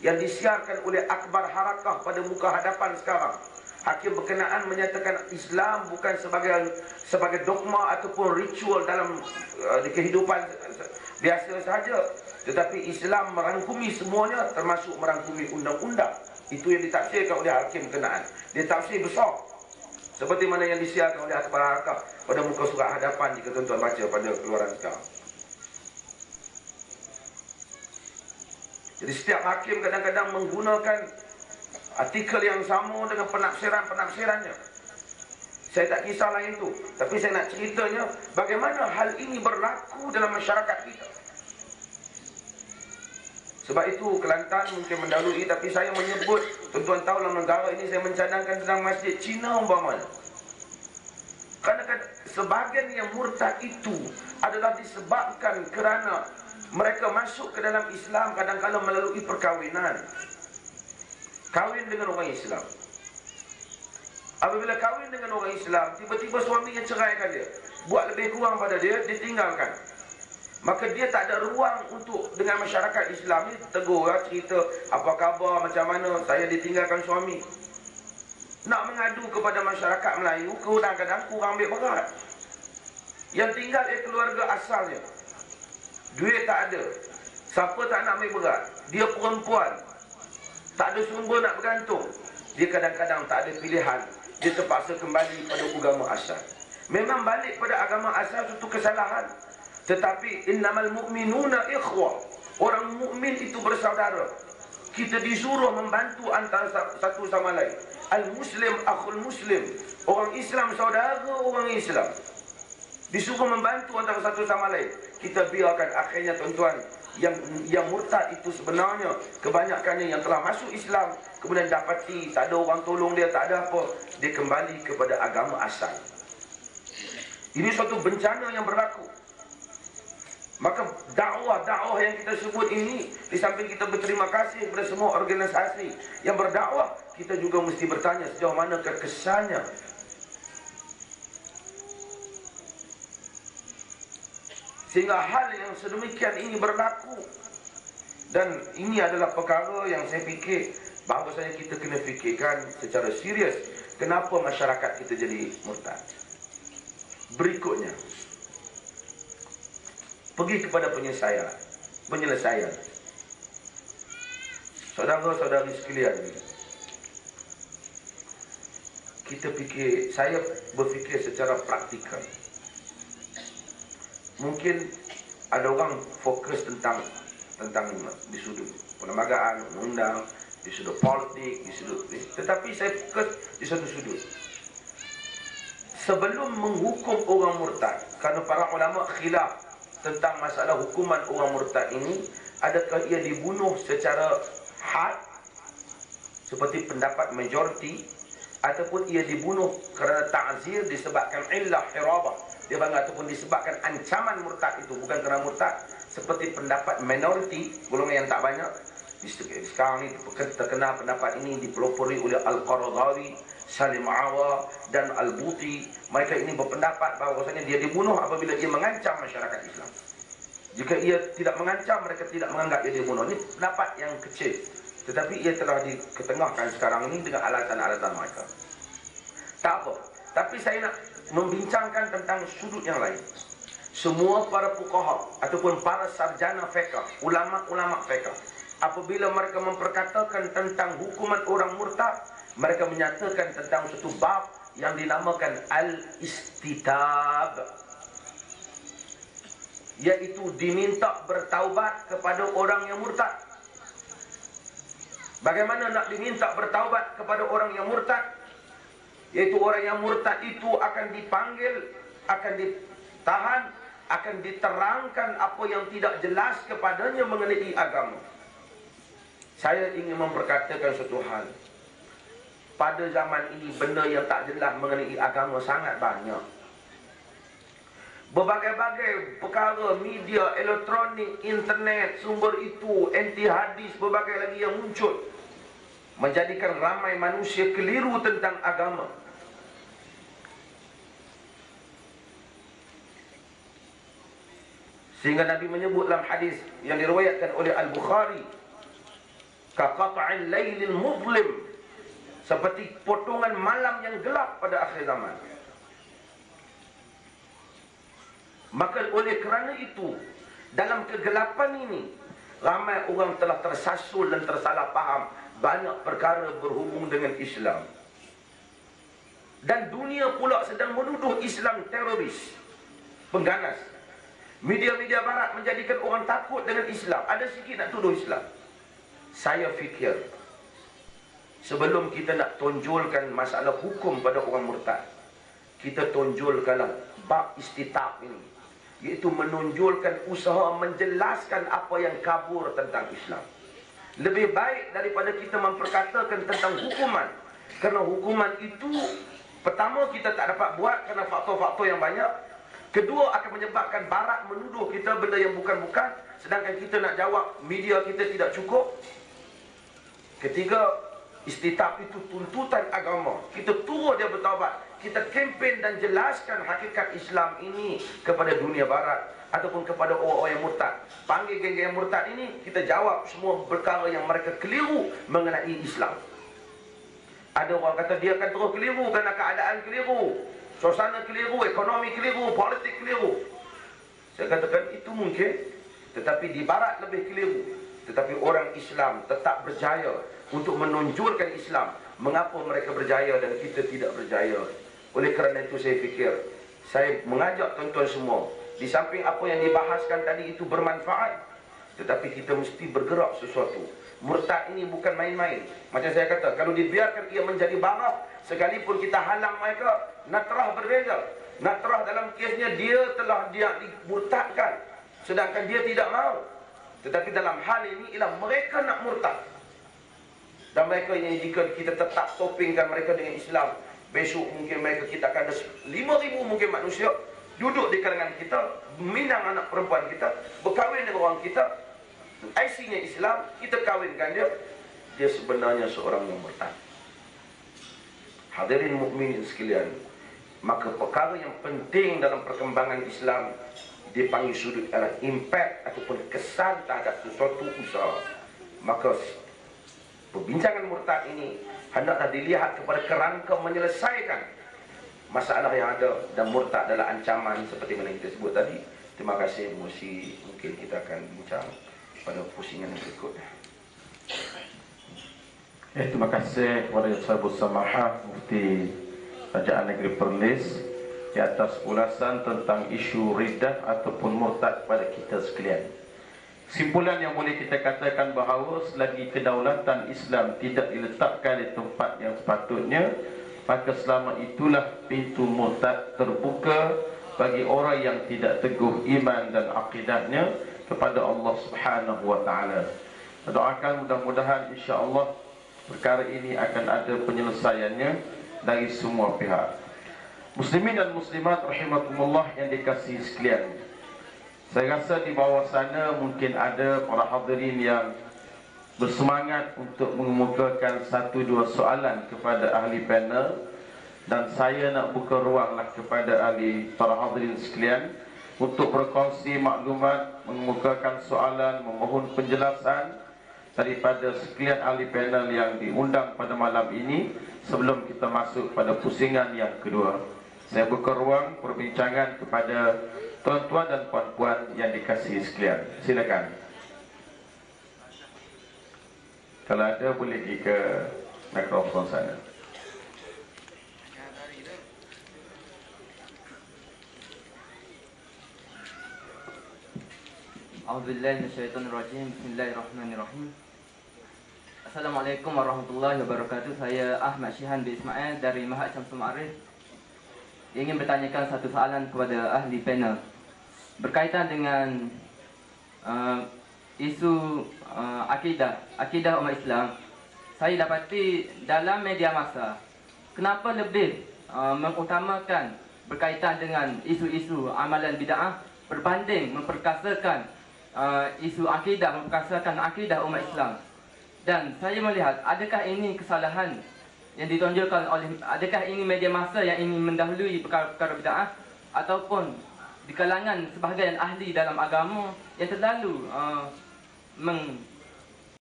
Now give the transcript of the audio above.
yang disiarkan oleh Akbar Harakah pada muka hadapan sekarang. Hakim berkenaan menyatakan Islam bukan sebagai dogma ataupun ritual dalam kehidupan biasa sahaja, tetapi Islam merangkumi semuanya, termasuk merangkumi undang-undang. Itu yang ditafsirkan oleh hakim berkenaan. Dia tafsir besar, seperti mana yang disiarkan oleh Akbar Harakah pada muka surat hadapan jika tuan-tuan baca pada keluaran sekarang. Jadi setiap hakim kadang-kadang menggunakan artikel yang sama dengan penafsirannya. Saya tak kisahlah itu, tapi saya nak ceritanya bagaimana hal ini berlaku dalam masyarakat kita. Sebab itu Kelantan mungkin mendahului, tapi saya menyebut, tuan-tuan tahu dalam negara ini saya mencadangkan tentang masjid Cina umpamanya. Kerana sebahagian yang murtad itu adalah disebabkan kerana mereka masuk ke dalam Islam kadang-kadang melalui perkahwinan. Kahwin dengan orang Islam. Apabila kahwin dengan orang Islam, tiba-tiba suaminya ceraikan dia, buat lebih kurang pada dia, ditinggalkan. Maka dia tak ada ruang untuk dengan masyarakat Islam ni tegur, cerita apa khabar, macam mana saya ditinggalkan suami. Nak mengadu kepada masyarakat Melayu, kadang-kadang kurang ambil berat. Yang tinggal keluarga asalnya, duit tak ada, siapa tak nak ambil berat, dia perempuan, tak ada sumber nak bergantung, dia kadang-kadang tak ada pilihan, dia terpaksa kembali pada agama asal. Memang balik pada agama asal itu kesalahan, tetapi innamal mu'minuna ikhwah, orang mukmin itu bersaudara. Kita disuruh membantu antara satu sama lain. Al-Muslim akhul Muslim, orang Islam saudara orang Islam, disuruh membantu antara satu sama lain. Kita biarkan akhirnya tuan-tuan, yang murtad itu sebenarnya kebanyakannya yang telah masuk Islam, kemudian dapati tak ada orang tolong dia, tak ada apa, dia kembali kepada agama asal. Ini suatu bencana yang berlaku. Maka dakwah yang kita sebut ini, di samping kita berterima kasih kepada semua organisasi yang berdakwah, kita juga mesti bertanya sejauh mana kesannya. Sehingga hal yang sedemikian ini berlaku. Dan ini adalah perkara yang saya fikir bahawasanya kita kena fikirkan secara serius, kenapa masyarakat kita jadi murtad. Berikutnya, pergi kepada penyelesaian. Saudara-saudari sekalian, saya berfikir secara praktikal. Mungkin ada orang fokus tentang di sudut perlembagaan, undang, di sudut politik, tetapi saya fokus di satu sudut. Sebelum menghukum orang murtad, kerana para ulama khilaf tentang masalah hukuman orang murtad ini, adakah ia dibunuh secara had seperti pendapat majoriti, ataupun ia dibunuh kerana ta'zir disebabkan illah hirabah, dia panggil, ataupun disebabkan ancaman murtad itu, bukan kerana murtad seperti pendapat minoriti, golongan yang tak banyak. Sekarang ni terkenal pendapat ini dipelopori oleh Al-Qaradawi, Salim Awa dan Al-Buti. Mereka ini berpendapat bahawasanya dia dibunuh apabila ia mengancam masyarakat Islam. Jika ia tidak mengancam, mereka tidak menganggap ia dibunuh. Ini pendapat yang kecil, tetapi ia telah diketengahkan sekarang ini dengan alasan-alasan mereka. Tak apa, tapi saya nak membincangkan tentang sudut yang lain. Semua para fuqaha ataupun para sarjana fiqh, ulama-ulama fiqh, apabila mereka memperkatakan tentang hukuman orang murtad, mereka menyatakan tentang satu bab yang dinamakan al-istitab, iaitu diminta bertaubat kepada orang yang murtad. Bagaimana nak diminta bertaubat kepada orang yang murtad? Iaitu orang yang murtad itu akan dipanggil, akan ditahan, akan diterangkan apa yang tidak jelas kepadanya mengenai agama. Saya ingin memperkatakan satu hal. Pada zaman ini benda yang tak jelas mengenai agama sangat banyak. Berbagai-bagai perkara, media, elektronik, internet, sumber itu, anti hadis, berbagai lagi yang muncul, menjadikan ramai manusia keliru tentang agama. Sehingga Nabi menyebut dalam hadis yang diriwayatkan oleh Al-Bukhari, ka qat'il lailil muzlim, seperti potongan malam yang gelap pada akhir zaman. Maka oleh kerana itu, dalam kegelapan ini, ramai orang telah tersasul dan tersalah faham banyak perkara berhubung dengan Islam. Dan dunia pula sedang menuduh Islam teroris, pengganas. Media-media barat menjadikan orang takut dengan Islam. Ada sikit nak tuduh Islam. Saya fikir, sebelum kita nak tonjolkan masalah hukum pada orang murtad, kita tonjolkanlah bab istitab ini, iaitu menonjolkan usaha menjelaskan apa yang kabur tentang Islam. Lebih baik daripada kita memperkatakan tentang hukuman. Kerana hukuman itu, pertama, kita tak dapat buat kerana faktor-faktor yang banyak. Kedua, akan menyebabkan barat menuduh kita benda yang bukan-bukan, sedangkan kita nak jawab, media kita tidak cukup. Ketiga, istitab itu tuntutan agama. Kita turut dia bertaubat. Kita kempen dan jelaskan hakikat Islam ini kepada dunia barat ataupun kepada orang-orang yang murtad. Panggil geng-geng yang murtad ini, kita jawab semua perkara yang mereka keliru mengenai Islam. Ada orang kata dia akan terus keliru kerana keadaan keliru, suasana keliru, ekonomi keliru, politik keliru. Saya katakan itu mungkin, tetapi di barat lebih keliru. Tetapi orang Islam tetap berjaya untuk menonjolkan Islam. Mengapa mereka berjaya dan kita tidak berjaya? Oleh kerana itu saya fikir, saya mengajak tuan-tuan semua, di samping apa yang dibahaskan tadi itu bermanfaat, tetapi kita mesti bergerak sesuatu. Murtad ini bukan main-main. Macam saya kata, kalau dibiarkan ia menjadi barah, sekalipun kita halang mereka, Natrah berbeza. Natrah dalam kesnya dia telah dimurtadkan, sedangkan dia tidak mahu. Tetapi dalam hal ini ialah mereka nak murtad. Dan mereka ini, jika kita tetap topingkan mereka dengan Islam, besok mungkin mereka, kita akan ada 5,000 mungkin manusia duduk di kalangan kita, minang anak perempuan kita, berkahwin dengan orang kita, IC-nya Islam, kita kahwinkan dia, dia sebenarnya seorang yang murtad. Hadirin mukminin sekalian, maka perkara yang penting dalam perkembangan Islam dipanggil sudut adalah impact ataupun kesan terhadap sesuatu usaha. Maka perbincangan murtad ini hendaklah dilihat kepada kerangka menyelesaikan masalah yang ada, dan murtad adalah ancaman seperti mana kita sebut tadi. Terima kasih. Mungkin kita akan bincang pada pusingan yang berikutnya. Terima kasih kepada Yang Sahibul Samahah Mufti Kerajaan Negeri Perlis di atas ulasan tentang isu riddah ataupun murtad kepada kita sekalian. Kesimpulan yang boleh kita katakan bahawa selagi kedaulatan Islam tidak diletakkan di tempat yang sepatutnya, maka selama itulah pintu murtad terbuka bagi orang yang tidak teguh iman dan akidahnya kepada Allah Subhanahu wa taala. Doakan mudah-mudahan insya-Allah perkara ini akan ada penyelesaiannya dari semua pihak. Muslimin dan muslimat rahimakumullah yang dikasihi sekalian, saya rasa di bawah sana mungkin ada para hadirin yang bersemangat untuk mengemukakan 1-2 soalan kepada ahli panel, dan saya nak buka ruanglah kepada ahli para hadirin sekalian untuk berkongsi maklumat, mengemukakan soalan, memohon penjelasan daripada sekalian ahli panel yang diundang pada malam ini sebelum kita masuk pada pusingan yang kedua. Saya buka ruang perbincangan kepada tuan-tuan dan puan-puan yang dikasihi sekalian. Silakan. Kalau ada boleh pergi ke mikrofon sana. A'udzubillahi minasyaitonirrajim. Bismillahirrahmanirrahim. Assalamualaikum warahmatullahi wabarakatuh. Saya Ahmad Syihan bin Ismail dari Mahat Syamsul Ma'arif. Ingin bertanyakan satu soalan kepada ahli panel berkaitan dengan isu akidah umat Islam. Saya dapati dalam media massa, kenapa lebih mengutamakan berkaitan dengan isu-isu amalan bid'ah berbanding memperkasakan isu akidah, memperkasakan akidah umat Islam. Dan saya melihat, adakah ini kesalahan yang ditonjolkan oleh, adakah ini media massa yang ingin mendahului perkara-perkara bid'ah, ataupun di kalangan sebahagian ahli dalam agama yang terlalu